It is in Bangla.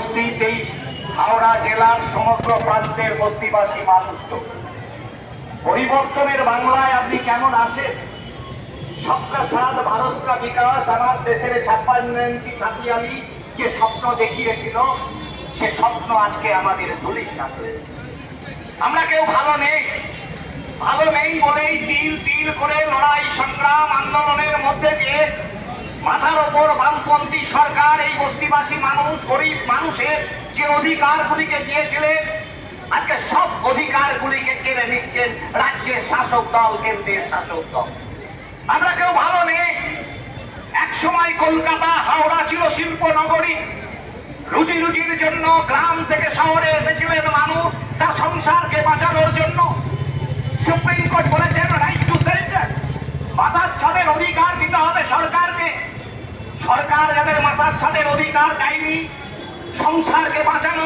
উপস্থিত এই হাওড়া জেলার সমগ্র প্রান্তের বস্তিবাসী মানুষ, তো পরিবর্তনের বাংলায় আপনি কেমন আসেন? সবকা সাথ ভারত কা বিকাশ, আমার দেশের 56 ইঞ্চি ছাতিয়ালি যে স্বপ্ন দেখিয়েছিল, সে স্বপ্ন আজকে আমাদের ধূলিসাৎ হয়েছে। আমরা কেউ ভালো নেই বলেই তিল তিল করে লড়াই সংগ্রাম আন্দোলনের মধ্যে দিয়ে মাথার ওপর বামপন্থী সরকার এই বস্তিবাসী মানুষ, গরিব মানুষের যে অধিকারগুলিকে দিয়েছিলেন, আজকে সব অধিকারগুলিকে কেড়ে নিচ্ছেন রাজ্যের শাসক দল, কেন্দ্রের শাসক দল। আমরা কেউ ভালো নেই। এক সময় কলকাতা হাওড়া ছিল শিল্প নগরী। রুজি রুজির জন্য গ্রাম থেকে শহরে এসেছিলেন মানুষ তার সংসারকে বাঁচানোর জন্য। সুপ্রিম কোর্ট বলেছেন রাইট টু সেন্টার, মাথার ছাদের অধিকার দিতে হবে সরকারকে। সরকার যাদের মাথার ছাদের অধিকার দেয়নি, সংসারকে বাঁচানোর